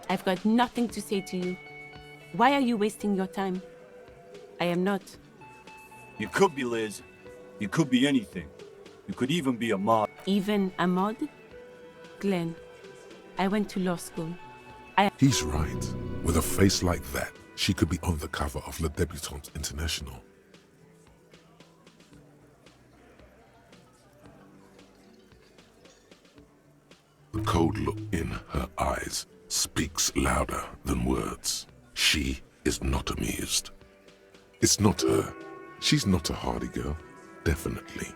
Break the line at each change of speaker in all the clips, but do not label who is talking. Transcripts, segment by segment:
I've got nothing to say to you. Why are you wasting your time? I am not.
You could be Liz. You could be anything. You could even be a mod.
Even a mod? Glenn, I went to law school.
He's right. With a face like that, she could be on the cover of Le Debutante International. The cold look in her eyes speaks louder than words. She is not amused. It's not her. She's not a hardy girl. Definitely.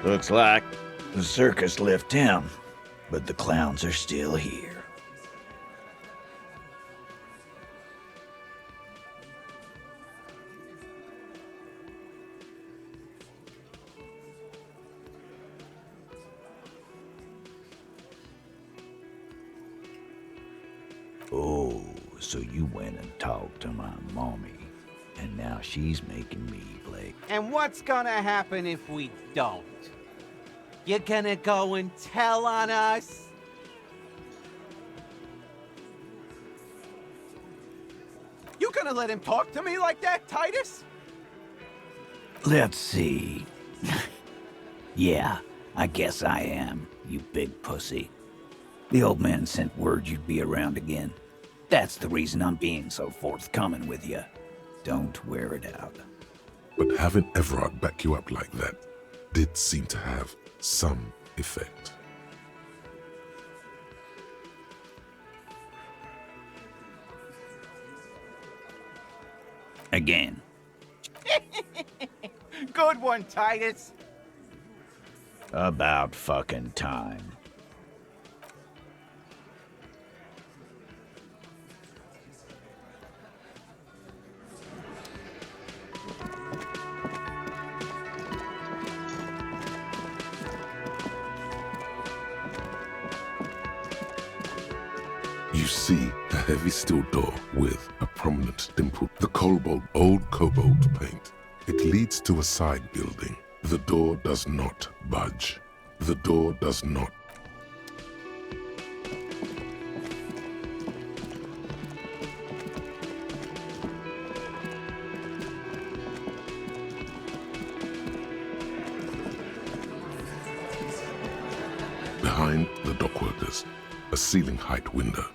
Looks like the circus left town, but the clowns are still here. Oh, so you went and talked to my mommy, and now she's making me play.
And what's gonna happen if we don't? You're gonna go and tell on us? You gonna let him talk to me like that, Titus?
Let's see. Yeah, I guess I am, you big pussy. The old man sent word you'd be around again. That's the reason I'm being so forthcoming with you. Don't wear it out.
But having Everard back you up like that did seem to have some effect.
Again.
Good one, Titus.
About fucking time.
You see a heavy steel door with a prominent dimple. The old cobalt paint. It leads to a side building. The door does not budge. The door does not. Behind the dockworkers, a ceiling height window.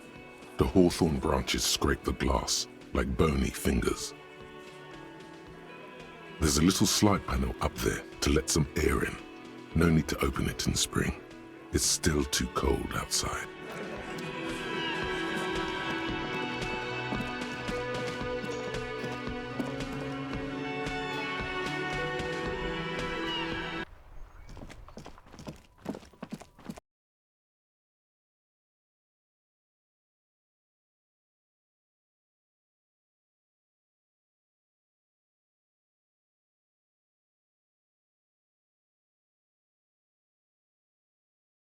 The hawthorn branches scrape the glass like bony fingers. There's a little slide panel up there to let some air in. No need to open it in spring. It's still too cold outside.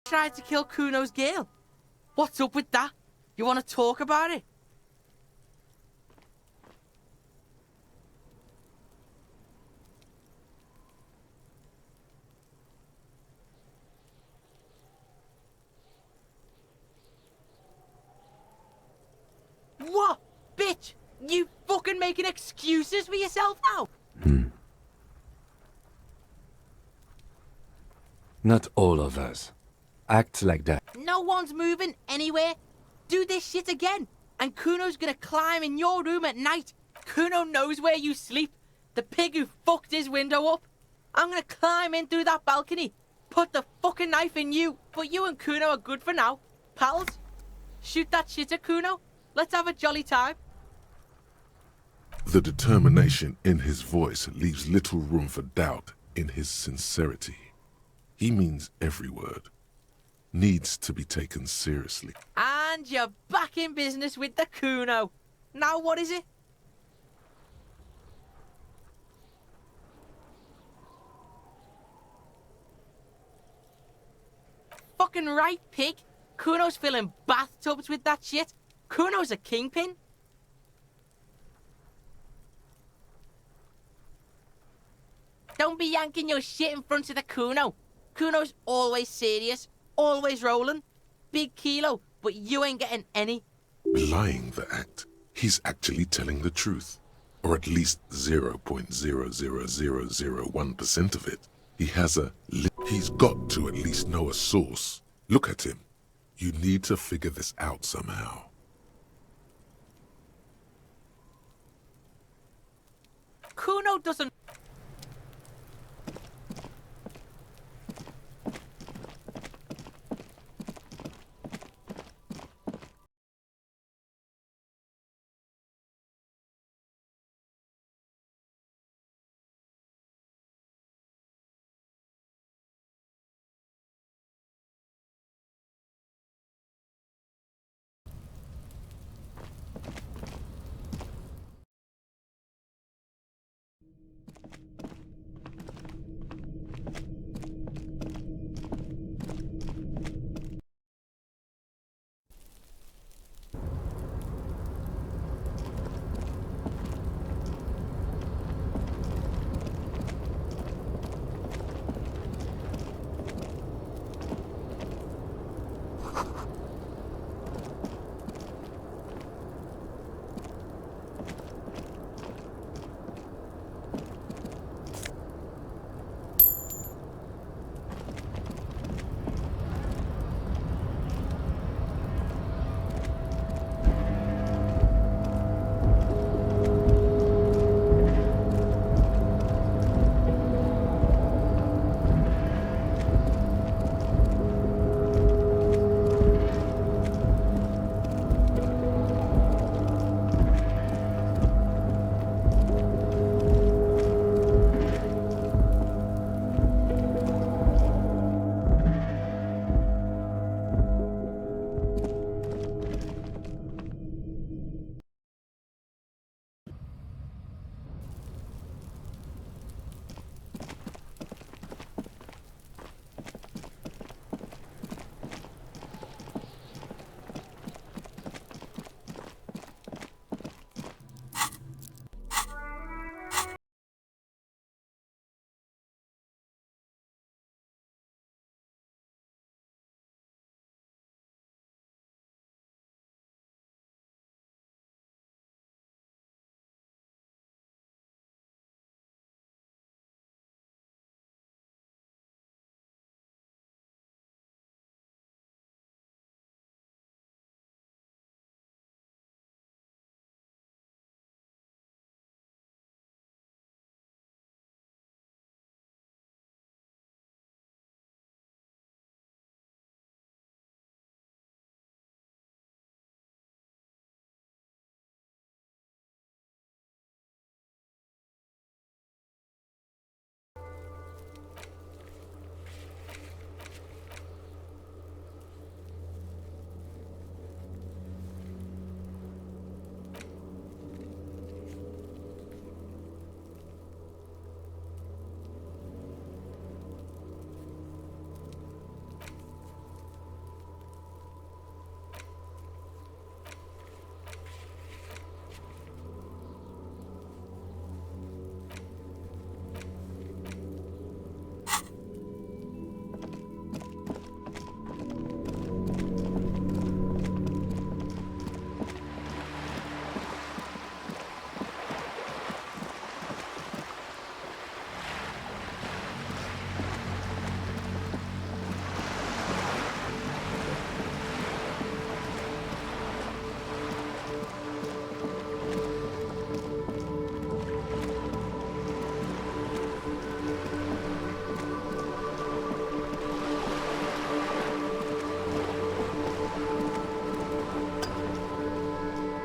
Tried to kill Kuno's girl. What's up with that? You want to talk about it? What? Bitch! You fucking making excuses for yourself now?
Not all of us act like that.
No one's moving anywhere. Do this shit again. And Kuno's gonna climb in your room at night. Kuno knows where you sleep. The pig who fucked his window up. I'm gonna climb in through that balcony. Put the fucking knife in you. But you and Kuno are good for now. Pals, shoot that shit at Kuno. Let's have a jolly time.
The determination in his voice leaves little room for doubt in his sincerity. He means every word. Needs to be taken seriously.
And you're back in business with the Kuno. Now what is it? Fucking right, pig. Kuno's filling bathtubs with that shit. Kuno's a kingpin. Don't be yanking your shit in front of the Kuno. Kuno's always serious, always rolling. Big kilo, but you ain't getting any.
Belying the act, he's actually telling the truth. Or at least 0.00001% of it. He's got to at least know a source. Look at him. You need to figure this out somehow.
Kuno doesn't...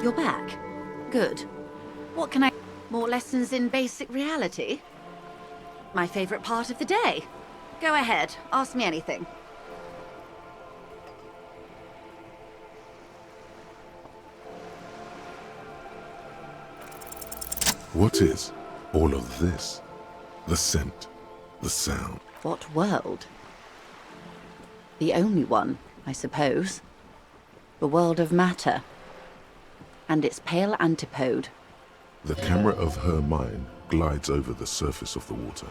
You're back. Good. What can I... More lessons in basic reality? My favorite part of the day. Go ahead, ask me anything.
What is all of this? The scent, the sound.
What world? The only one, I suppose. The world of matter. And its pale antipode.
The camera of her mind glides over the surface of the water.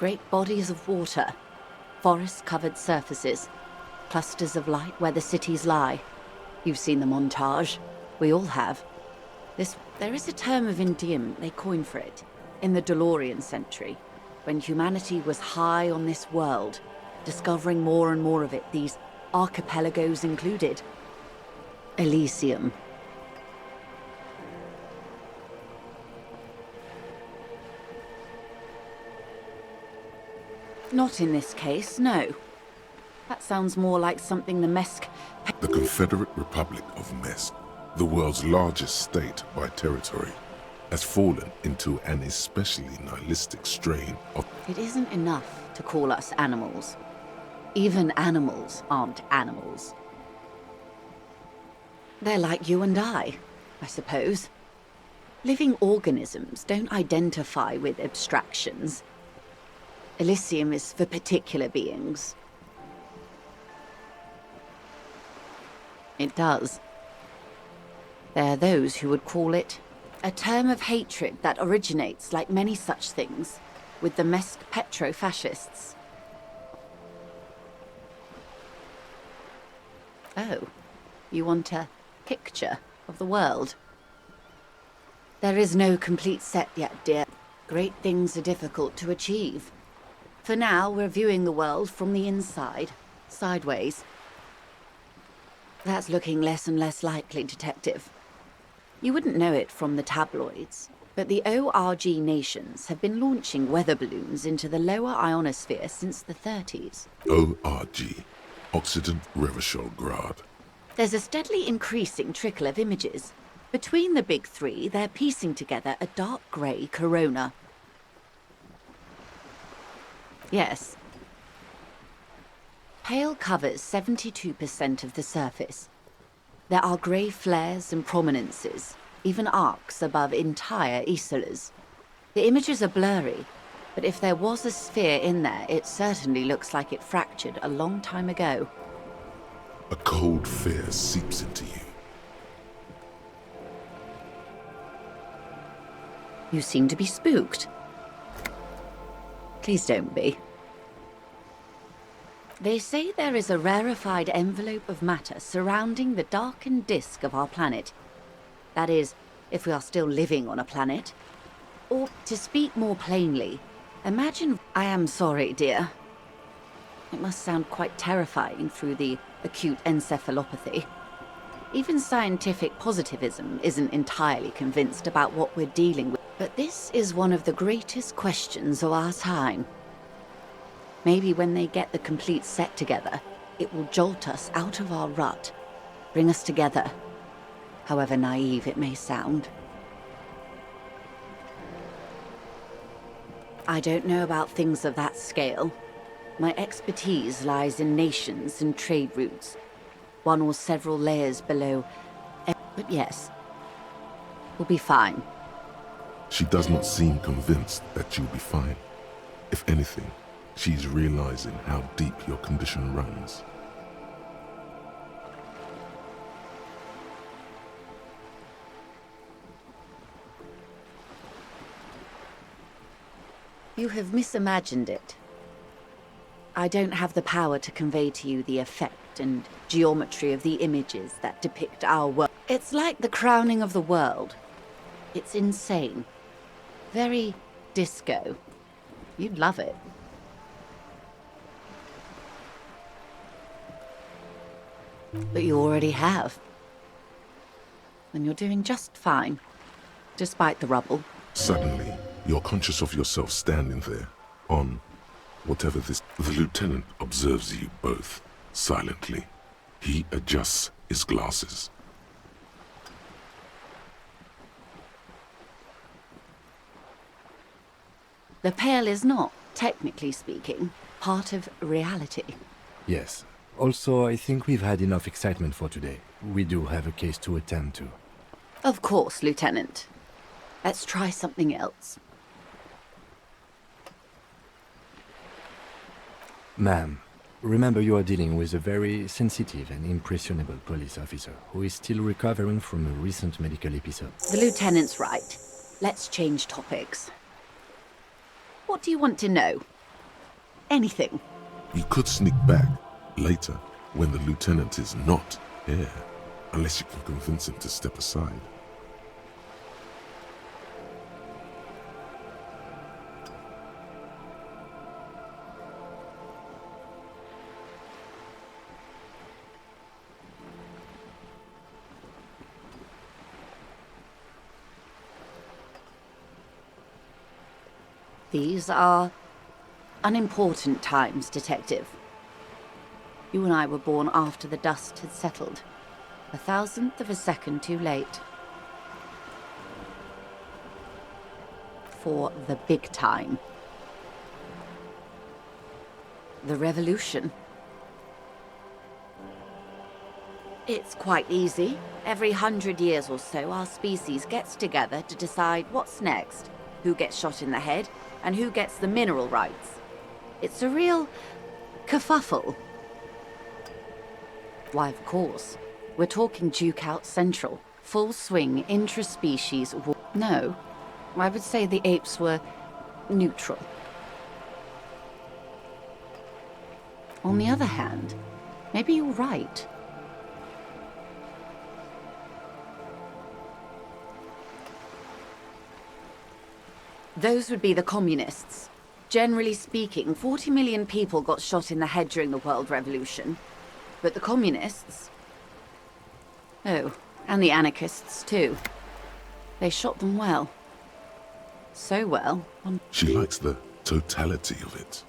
Great bodies of water, forest-covered surfaces, clusters of light where the cities lie. You've seen the montage. We all have. There is a term of endearment they coined for it in the DeLorean century, when humanity was high on this world, discovering more and more of it, these archipelagos included. Elysium. Not in this case, no. That sounds more like something the Mesk...
The Confederate Republic of Mesk, the world's largest state by territory, has fallen into an especially nihilistic strain of...
It isn't enough to call us animals. Even animals aren't animals. They're like you and I suppose. Living organisms don't identify with abstractions. Elysium is for particular beings. It does. There are those who would call it a term of hatred that originates, like many such things, with the Mesk petro-fascists. Oh, you want a picture of the world? There is no complete set yet, dear. Great things are difficult to achieve. For now, we're viewing the world from the inside, sideways. That's looking less and less likely, Detective. You wouldn't know it from the tabloids, but the ORG nations have been launching weather balloons into the lower ionosphere since the 30s.
ORG, Occident Revachol Grad.
There's a steadily increasing trickle of images. Between the big three, they're piecing together a dark grey corona. Yes. Pale covers 72% of the surface. There are grey flares and prominences, even arcs above entire isolas. The images are blurry, but if there was a sphere in there, it certainly looks like it fractured a long time ago.
A cold fear seeps into you.
You seem to be spooked. Please don't be. They say there is a rarefied envelope of matter surrounding the darkened disk of our planet. That is, if we are still living on a planet. Or, to speak more plainly, imagine... I am sorry, dear. It must sound quite terrifying through the acute encephalopathy. Even scientific positivism isn't entirely convinced about what we're dealing with. But this is one of the greatest questions of our time. Maybe when they get the complete set together, it will jolt us out of our rut, bring us together, however naive it may sound. I don't know about things of that scale. My expertise lies in nations and trade routes, one or several layers below. But yes, we'll be fine.
She does not seem convinced that you'll be fine. If anything, she's realizing how deep your condition runs.
You have misimagined it. I don't have the power to convey to you the effect and geometry of the images that depict our world. It's like the crowning of the world. It's insane. Very disco. You'd love it. But you already have. And you're doing just fine, despite the rubble.
Suddenly, you're conscious of yourself standing there, on whatever this... The lieutenant observes you both, silently. He adjusts his glasses.
The Pale is not, technically speaking, part of reality.
Yes. Also, I think we've had enough excitement for today. We do have a case to attend to.
Of course, Lieutenant. Let's try something else.
Ma'am, remember you are dealing with a very sensitive and impressionable police officer who is still recovering from a recent medical episode.
The Lieutenant's right. Let's change topics. What do you want to know? anything.
You could sneak back later when the lieutenant is not here, unless you can convince him to step aside.
These are unimportant times, Detective. You and I were born after the dust had settled. 1,000th of a second too late. For the big time. The revolution. It's quite easy. Every 100 years or so, our species gets together to decide what's next, who gets shot in the head, and who gets the mineral rights. It's a real kerfuffle. Why, of course. We're talking Duke out Central. Full swing, intraspecies war. No, I would say the apes were neutral. On the other hand, maybe you're right. Those would be the communists. Generally speaking, 40 million people got shot in the head during the World Revolution. But the communists... Oh, and the anarchists too. They shot them well. So well.
She likes the totality of it.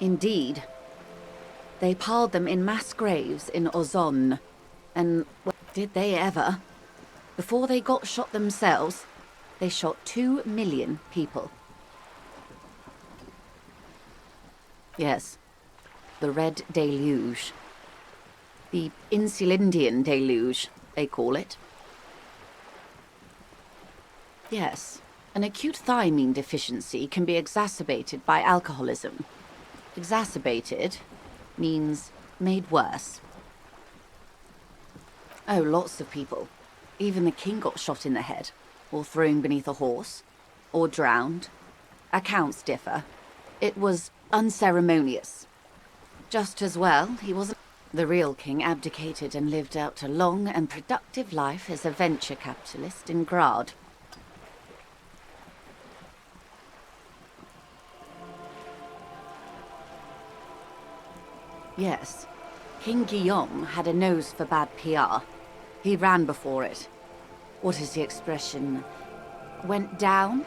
Indeed. They piled them in mass graves in Ozon. And, well, did they ever? Before they got shot themselves, they shot 2 million people. Yes, the Red Deluge. The Insulindian Deluge, they call it. Yes, an acute thiamine deficiency can be exacerbated by alcoholism. Exacerbated means made worse. Oh, lots of people. Even the king got shot in the head, or thrown beneath a horse, or drowned. Accounts differ. It was unceremonious. Just as well, he wasn't... The real king abdicated and lived out a long and productive life as a venture capitalist in Grad. Yes, King Guillaume had a nose for bad PR. He ran before it. What is the expression? Went down?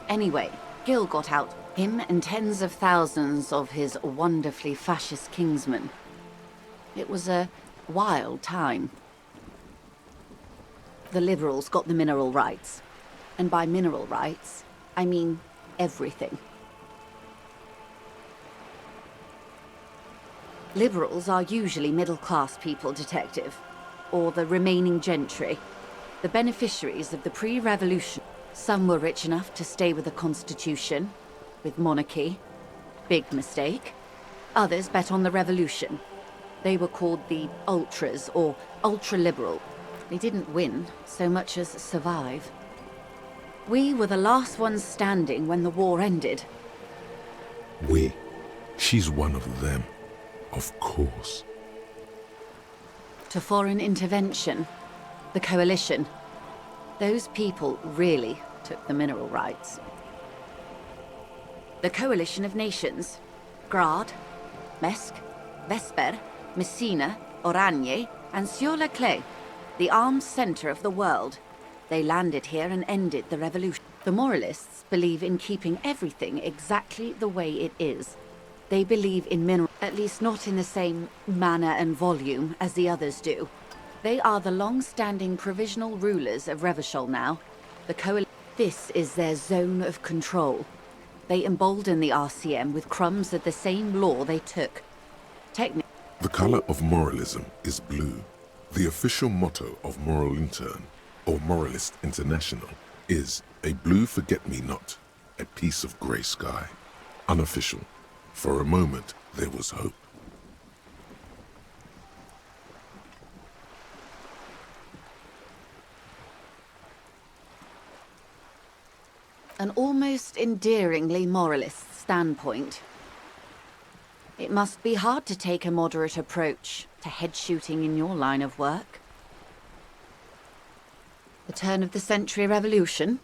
Anyway, Gil got out. Him and tens of thousands of his wonderfully fascist kingsmen. It was a wild time. The liberals got the mineral rights. And by mineral rights, I mean everything. Liberals are usually middle-class people, Detective. Or the remaining gentry. The beneficiaries of the pre-revolution. Some were rich enough to stay with the Constitution, with monarchy. Big mistake. Others bet on the revolution. They were called the ultras, or ultra-liberal. They didn't win so much as survive. We were the last ones standing when the war ended.
We. She's one of them. Of course.
To foreign intervention. The coalition. Those people really took the mineral rights. The coalition of nations. Grad, Mesk, Vesper, Messina, Oranje, and Sur-le-Clay. The armed center of the world. They landed here and ended the revolution. The moralists believe in keeping everything exactly the way it is. They believe in mineral, at least not in the same manner and volume as the others do. They are the long-standing provisional rulers of Revachol now. The coalition. This is their zone of control. They embolden the RCM with crumbs of the same law they took.
The color of moralism is blue. The official motto of Moral Intern, or Moralist International, is a blue forget-me-not, a piece of grey sky. Unofficial. For a moment, there was hope.
an almost endearingly moralist standpoint. It must be hard to take a moderate approach to head shooting in your line of work. The turn of the century revolution?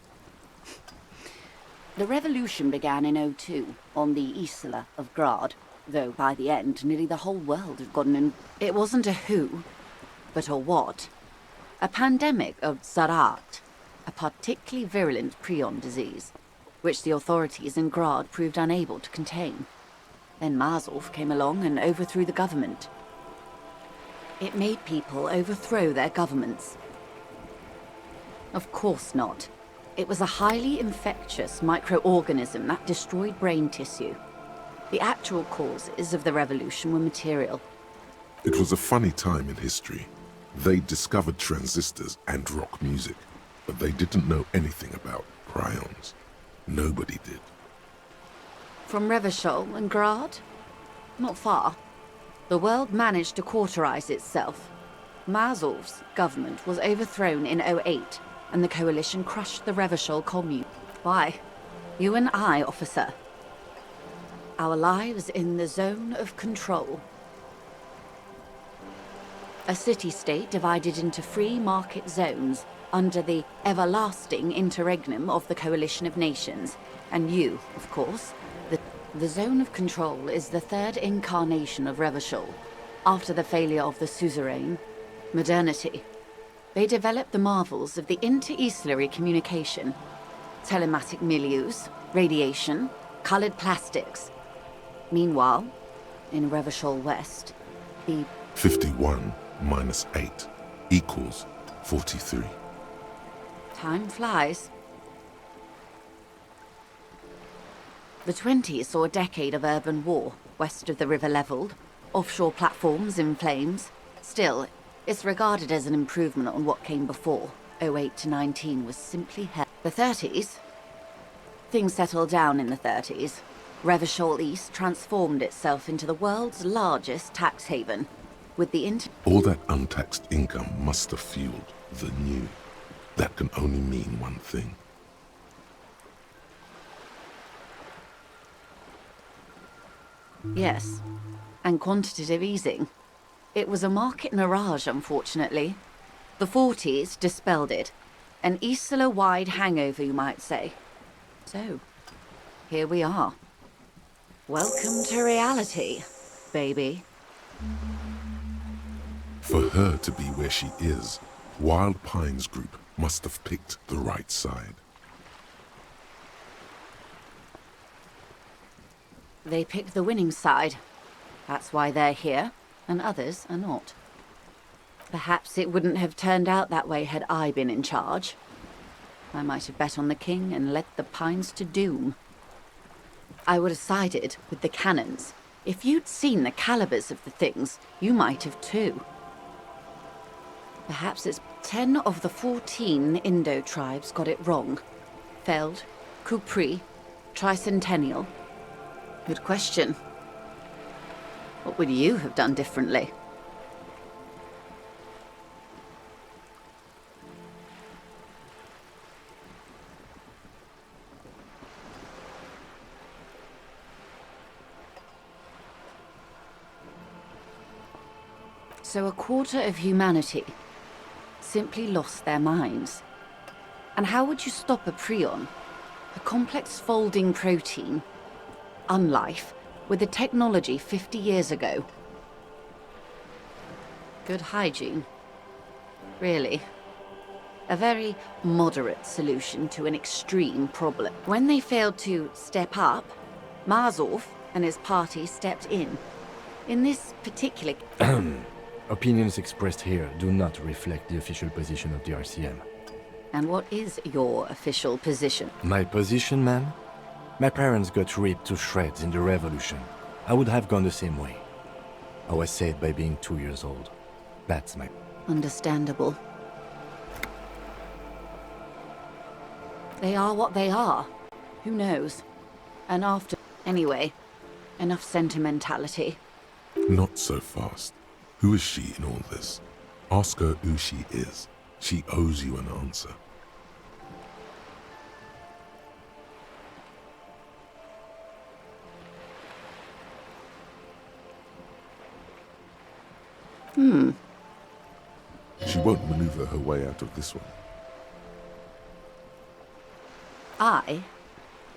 The revolution began in '02 on the Isla of Grad, though by the end nearly the whole world had gotten in. It wasn't a who, but a what. A pandemic of Zarat, a particularly virulent prion disease, which the authorities in Grad proved unable to contain. Then Mazov came along and overthrew the government. It made people overthrow their governments. Of course not. It was a highly infectious microorganism that destroyed brain tissue. The actual causes of the revolution were material.
It was a funny time in history. They discovered transistors and rock music, but they didn't know anything about prions. Nobody did.
From Revachol and Grad? Not far. The world managed to cauterize itself. Mazov's government was overthrown in '08, and the coalition crushed the Revachol commune. Why? You and I, officer. Our lives in the zone of control. A city-state divided into free market zones under the everlasting interregnum of the coalition of nations. And you, of course, the zone of control is the third incarnation of Revachol. After the failure of the suzerain, modernity, they developed the marvels of the inter-islary communication, telematic milieus, radiation, colored plastics. Meanwhile, in Revachol West, the
51 minus 8 equals 43.
time flies. The 20s saw a decade of urban war, west of the river leveled, offshore platforms in flames. Still, it's regarded as an improvement on what came before. '08 to '19 was simply hell. The 30s? Things settled down in the 30s. Revachol East transformed itself into the world's largest tax haven, with the
All that untaxed income must have fueled the new. That can only mean one thing.
Yes, and quantitative easing. It was a market mirage, unfortunately. The 40s dispelled it. An Isla-wide hangover, you might say. So, here we are. Welcome to reality, baby.
For her to be where she is, Wild Pines Group must have picked the right side.
They picked the winning side. That's why they're here, and others are not. Perhaps it wouldn't have turned out that way had I been in charge. I might have bet on the king and led the Pines to doom. I would have sided with the cannons. If you'd seen the calibers of the things, you might have too. Perhaps it's 10 of the 14 Indo tribes got it wrong. Feld, Kupri, Tricentennial. Good question. What would you have done differently? So a quarter of humanity simply lost their minds. And how would you stop a prion, a complex folding protein, unlife, with the technology 50 years ago? Good hygiene. Really. A very moderate solution to an extreme problem. When they failed to step up, Mazov and his party stepped in. In this particular...
Opinions expressed here do not reflect the official position of the RCM.
And what is your official position?
My position, ma'am? My parents got ripped to shreds in the revolution. I would have gone the same way. I was saved by being 2 years old. That's my...
Understandable. They are what they are. Who knows? And after... Anyway, enough sentimentality.
Not so fast. Who is she in all this? Ask her who she is. She owes you an answer. She won't maneuver her way out of this one.
I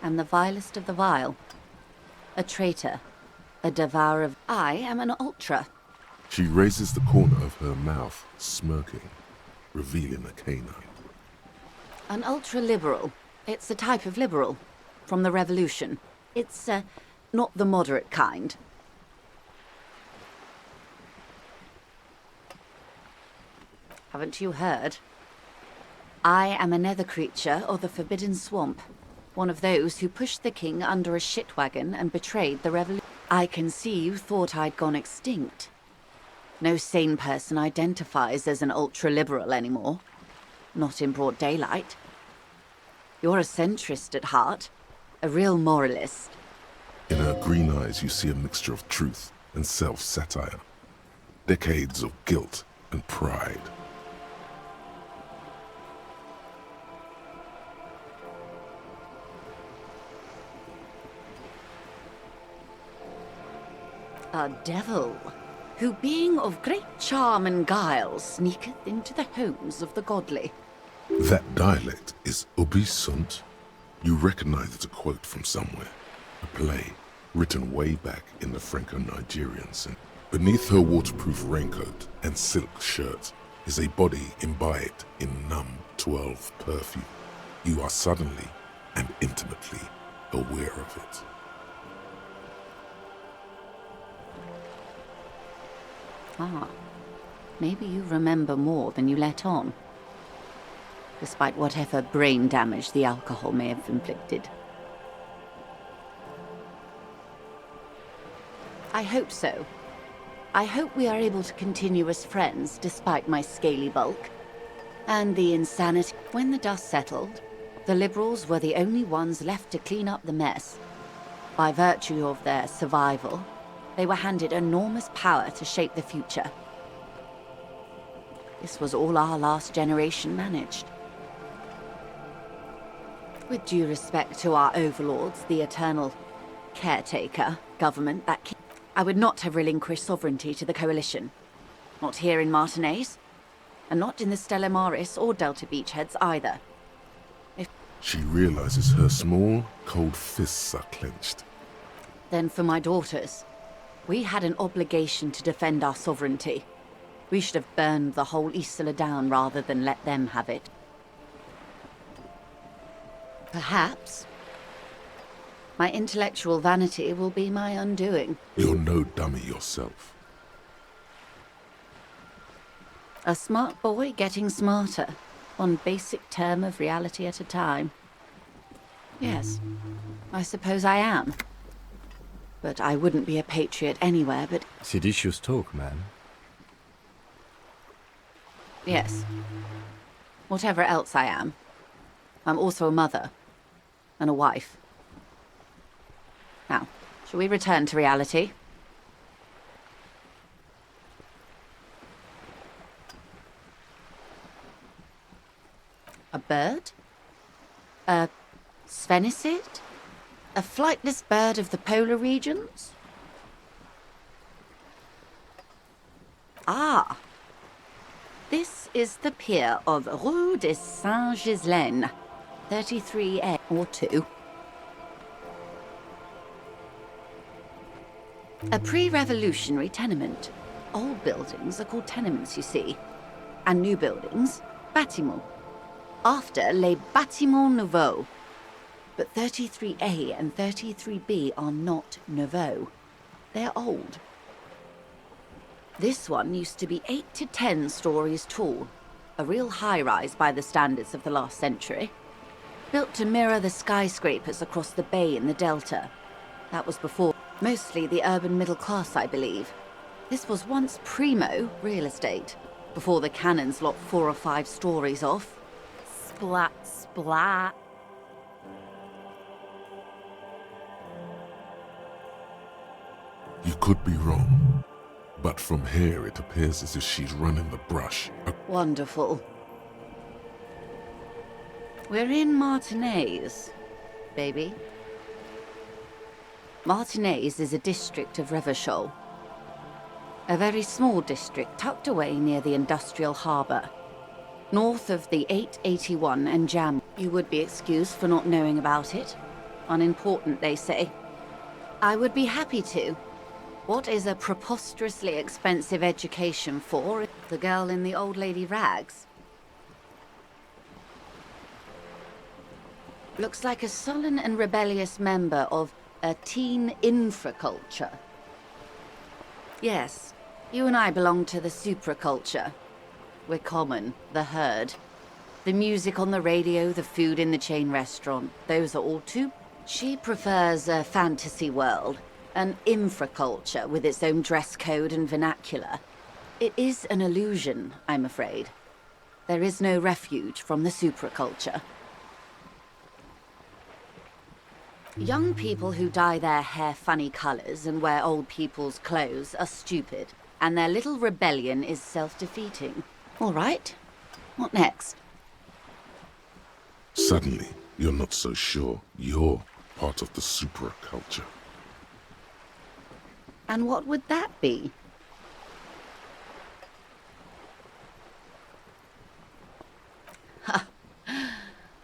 am the vilest of the vile. A traitor. A devourer of... I am an ultra.
She raises the corner of her mouth, smirking, revealing a canine.
An ultra-liberal. It's a type of liberal. From the revolution. It's, not the moderate kind. Haven't you heard? I am a nether creature of the Forbidden Swamp. One of those who pushed the king under a shit wagon and betrayed the revolution. I can see you thought I'd gone extinct. No sane person identifies as an ultra-liberal anymore. Not in broad daylight. You're a centrist at heart. A real moralist.
In her green eyes you see a mixture of truth and self-satire. Decades of guilt and pride.
A devil, who being of great charm and guile, sneaketh into the homes of the godly.
That dialect is ubi sunt. You recognize it's a quote from somewhere. A play, written way back in the Franco-Nigerian scene. Beneath her waterproof raincoat and silk shirt is a body imbibed in numb 12 perfume. You are suddenly and intimately aware of it.
Ah, maybe you remember more than you let on. Despite whatever brain damage the alcohol may have inflicted. I hope so. I hope we are able to continue as friends despite my scaly bulk. And the insanity. When the dust settled, the liberals were the only ones left to clean up the mess. By virtue of their survival, they were handed enormous power to shape the future. This was all our last generation managed. With due respect to our overlords, the eternal caretaker government that I would not have relinquished sovereignty to the Coalition. Not here in Martinez, and not in the Stella Maris or Delta Beachheads either.
She realizes her small, cold fists are clenched.
Then for my daughters, we had an obligation to defend our sovereignty. We should have burned the whole Isla down rather than let them have it. Perhaps my intellectual vanity will be my undoing.
You're no dummy yourself.
A smart boy getting smarter, one basic term of reality at a time. Yes, I suppose I am. But I wouldn't be a patriot anywhere but...
Seditious talk, man.
Yes. Whatever else I am, I'm also a mother. And a wife. Now, shall we return to reality? A bird? A sphenicid? A flightless bird of the polar regions? Ah! This is the pier of Rue de Saint-Ghislaine, 33A or 2. A pre-revolutionary tenement. Old buildings are called tenements, you see. And new buildings, bâtiments. After les bâtiments nouveaux. But 33A and 33B are not nouveau. They're old. This one used to be 8 to 10 stories tall. A real high-rise by the standards of the last century. Built to mirror the skyscrapers across the bay in the Delta. That was before. Mostly the urban middle class, I believe. This was once primo real estate. Before the cannons lopped 4 or 5 stories off.
Splat, splat.
You could be wrong. But from here it appears as if she's running the brush.
Wonderful. We're in Martinez, baby. Martinez is a district of Revachol. A very small district tucked away near the industrial harbour. North of the 881 and Jam. You would be excused for not knowing about it. Unimportant, they say. I would be happy to. What is a preposterously expensive education for the girl in the old lady rags? Looks like a sullen and rebellious member of a teen infraculture. Yes, you and I belong to the supraculture. We're common, the herd. The music on the radio, the food in the chain restaurant, those are all too. She prefers a fantasy world, an infraculture with its own dress code and vernacular. It is an illusion, I'm afraid. There is no refuge from the supraculture. Young people who dye their hair funny colors and wear old people's clothes are stupid, and their little rebellion is self-defeating. All right, what next?
Suddenly, you're not so sure you're part of the supraculture.
And what would that be?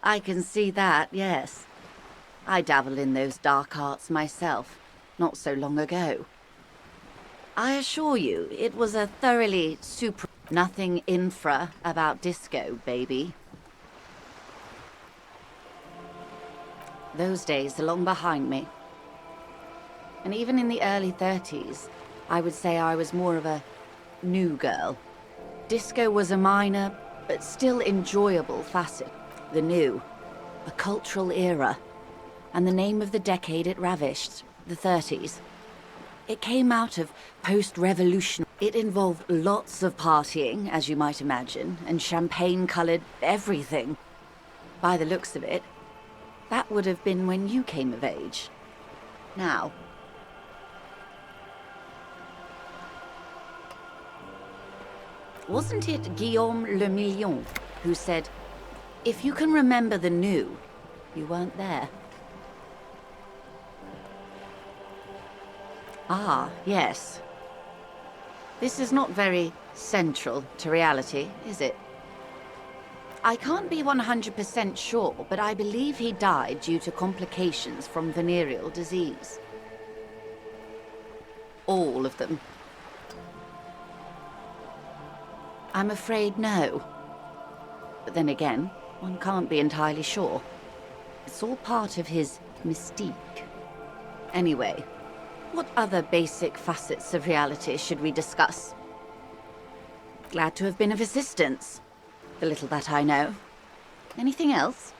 I can see that, yes. I dabbled in those dark arts myself, not so long ago. I assure you, it was a thoroughly nothing infra about disco, baby. Those days are long behind me. And even in the early 30s, I would say I was more of a new girl. Disco was a minor, but still enjoyable facet. The new, a cultural era, and the name of the decade it ravished, the 30s. It came out of post-revolution. It involved lots of partying, as you might imagine, and champagne-colored everything. By the looks of it, that would have been when you came of age. Now, wasn't it Guillaume Le Million who said, if you can remember the new, you weren't there? Ah, yes. This is not very central to reality, is it? I can't be 100% sure, but I believe he died due to complications from venereal disease. All of them. I'm afraid no. But then again, one can't be entirely sure. It's all part of his mystique. Anyway, what other basic facets of reality should we discuss? Glad to have been of assistance. The little that I know. Anything else?